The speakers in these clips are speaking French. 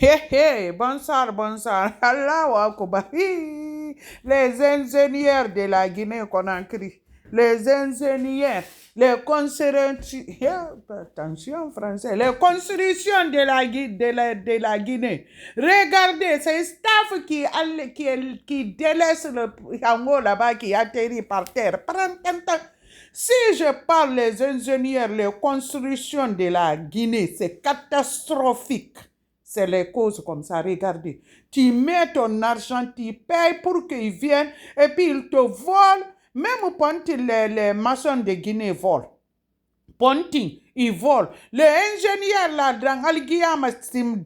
Hé, hé, bonsoir, bonsoir. Allahu Akbar. Hi. Les ingénieurs de la Guinée-Conakry, les ingénieurs, les constructions, attention français, les constructions de la Guinée. Regardez, c'est staff qui délaisse le hango là-bas, qui atterrit par terre. Si je parle les ingénieurs, les constructions de la Guinée, c'est catastrophique. C'est les causes comme ça, regardez. Tu mets ton argent, tu payes pour qu'ils viennent et puis ils te volent. Même quand les maçons de Guinée volent. Ponting, ils volent. Les ingénieurs là, dans Al-Guillaume,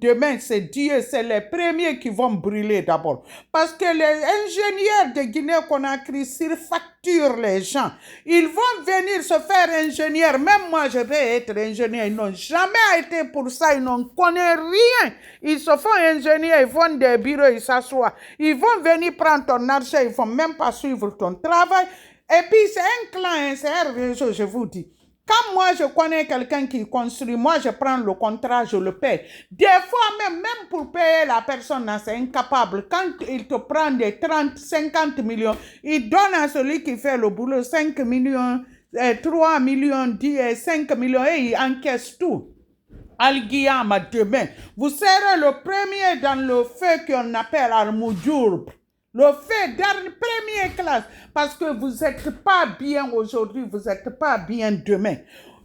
demain, c'est Dieu, c'est les premiers qui vont brûler d'abord. Parce que les ingénieurs de Guinée-Conakry surfacturent les gens. Ils vont venir se faire ingénieur. Même moi, je vais être ingénieur. Ils n'ont jamais été pour ça. Ils n'en connaissent rien. Ils se font ingénieur, ils font des bureaux, ils s'assoient. Ils vont venir prendre ton argent, ils ne vont même pas suivre ton travail. Et puis, c'est un clan, c'est un réseau, je vous dis. Quand moi, je connais quelqu'un qui construit, moi, je prends le contrat, je le paye. Des fois, même pour payer la personne, c'est incapable. Quand il te prend des 30, 50 millions, il donne à celui qui fait le boulot 5 millions, 3 millions, 10, 5 millions, et il encaisse tout. Al-Guillaume, demain, vous serez le premier dans le feu qu'on appelle Al-Moujourb. Le fait de première classe, parce que vous n'êtes pas bien aujourd'hui, vous n'êtes pas bien demain.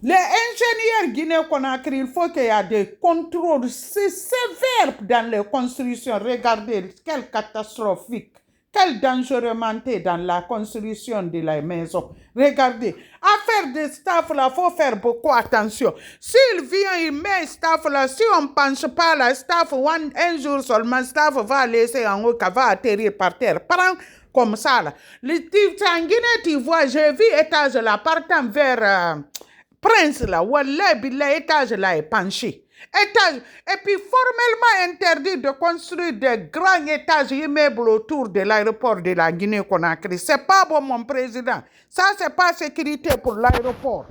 Les ingénieurs Guinée-Conakry, il faut qu'il y ait des contrôles sévères dans les constructions. Regardez, quelle catastrophique. Quel dangerosité dans la construction de la maison. Regardez, affaire de staff là, il faut faire beaucoup attention. S'il vient, il met staff là, si on ne pense pas la staff, un jour seulement, staff va laisser en haut, va atterrir par terre. Prends comme ça là. En Guinée, tu vois, j'ai vu étage là, partant vers Prince là, où l'étage là est penché. Étage. Et puis formellement interdit de construire des grands étages immeubles autour de l'aéroport de la Guinée-Conakry. C'est pas bon, mon président. Ça, c'est pas sécurité pour l'aéroport.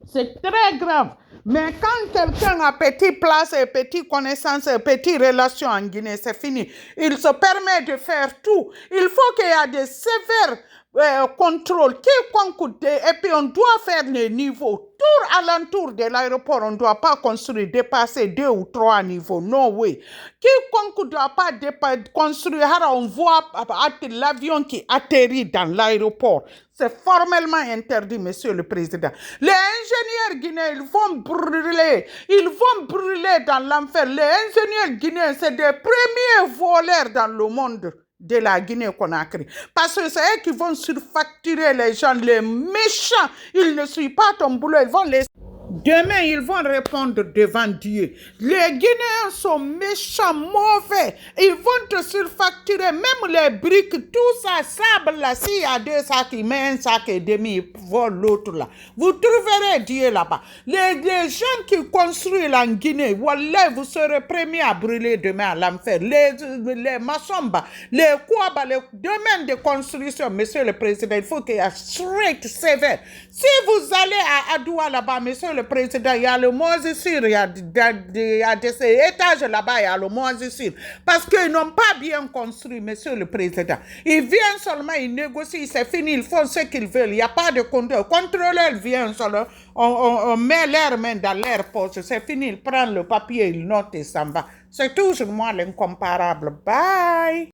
C'est très grave. Mais quand quelqu'un a petite place, et petite connaissance, et petite relation en Guinée, c'est fini. Il se permet de faire tout. Il faut qu'il y ait des sévères contrôles. Et puis on doit faire les niveaux. Tout alentour de l'aéroport, on ne doit pas construire, dépasser 2 ou 3 niveaux. No way. Quiconque ne doit pas construire, on voit l'avion qui atterrit dans l'aéroport. C'est formellement interdit, monsieur le président. Les ingénieurs guinéens, ils vont brûler dans l'enfer. Les ingénieurs guinéens, c'est des premiers voleurs dans le monde de la Guinée-Conakry. Parce que c'est eux qui vont surfacturer les gens, les méchants. Ils ne suivent pas ton boulot, ils vont les... Demain, ils vont répondre devant Dieu. Les Guinéens sont méchants, mauvais. Ils vont te surfacturer, même les briques, tout ça, sable là. S'il y a 2 sacs, ils mettent un sac et demi, ils volent l'autre là. Vous trouverez Dieu là-bas. Les gens qui construisent en Guinée, wallah, vous serez premiers à brûler demain à l'enfer. Les maçons, les Kouaba, les domaines de construction, monsieur le président, il faut qu'il y ait straight, sévère. Si vous allez à Adoua là-bas, monsieur le président, il y a le moisissure, il y a des étages là-bas, il y a le moisissure. Parce qu'ils n'ont pas bien construit, monsieur le président. Ils viennent seulement, ils négocient, c'est fini, ils font ce qu'ils veulent. Il n'y a pas de contrôle. Contrôleur vient seulement, on met leurs mains dans leur poche, c'est fini, ils prennent le papier, ils notent et s'en va. C'est toujours moi l'incomparable. Bye!